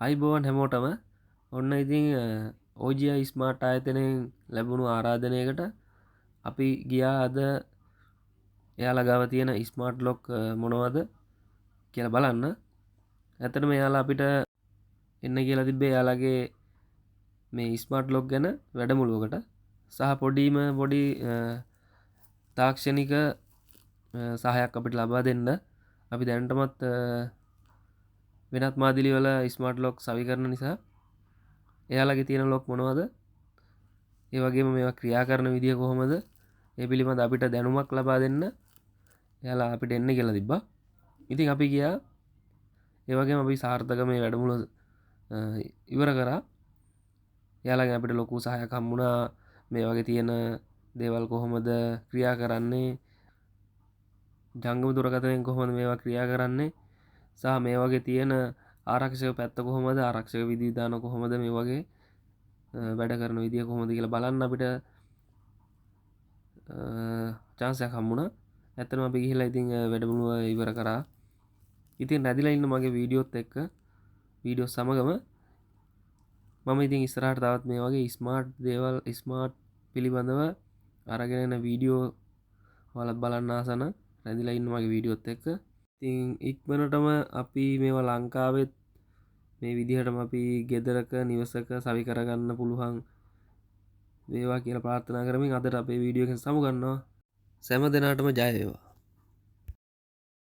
අයිබෝවන් හැමෝටම ඔන්න ඉතින් OGI ස්මාර්ට් ආයතනයෙන් ලැබුණු ආරාධනයකට අපි ගියා අද එයාලා ගාව තියෙන ස්මාර්ට් ලොක් මොනවද කියලා බලන්න. ඇත්තටම එයාලා අපිට එන්න කියලා තිබ්බේ එයාලගේ මේ ස්මාර්ට් ලොක් ගැන වැඩමුළුවකට සහ පොඩි තාක්ෂණික සහයක් අපිට ලබා දෙන්න. අපි දැනටමත් වෙනත් මාදිලි වල ස්මාර්ට් ලොක් සවි කරන නිසා එයාලගේ තියෙන ලොක් මොනවද, ඒ වගේම මේවා ක්‍රියා කරන විදිය කොහොමද, ඒ පිළිබඳ අපිට දැනුමක් ලබා දෙන්න එයාලා අපිට එන්න කියලා තිබ්බා. ඉතින් අපි ගියා. ඒ වගේම අපි සාර්ථක මේ වැඩමුළුව ඉවර කරා. එයාලගෙන් අපිට ලොකු සහයක් හම්බුණා. මේ වගේ තියෙන දේවල් කොහොමද ක්‍රියා කරන්නේ, ජංගම දුරකථනයෙන් කොහොමද මේවා ක්‍රියා කරන්නේ, සහ මේ වගේ තියෙන ආරක්ෂක පැත්ත කොහොමද, ආරක්ෂක විධිවිධාන කොහොමද, මේ වගේ වැඩ කරන විදිය කොහොමද කියලා බලන්න අපිට chance එකක් හම්බුණා. ඇත්තටම අපි ගිහිල්ලා ඉතින් වැඩමුළුව ඉවර කරා. ඉතින් නැදිලා ඉන්න මගේ වීඩියෝ සමගම මම ඉතින් ඉස්සරහට තවත් මේ වගේ ස්මාර්ට් දේවල්, ස්මාර්ට් පිළිබඳව අරගෙන එන වීඩියෝ ඔයාලත් බලන්න ආසන නැදිලා ඉන්න මගේ වීඩියෝත් එක්ක. ඉතින් ඉක්මනටම අපි මේවා ලංකාවෙත් මේ විදිහටම අපි ගෙදරක නිවසක සවි කරගන්න පුළුවන් වේවා කියලා ප්‍රාර්ථනා කරමින් අදට අපේ වීඩියෝ එකෙන් සමු ගන්නවා. සෑම දිනාටම ජය වේවා.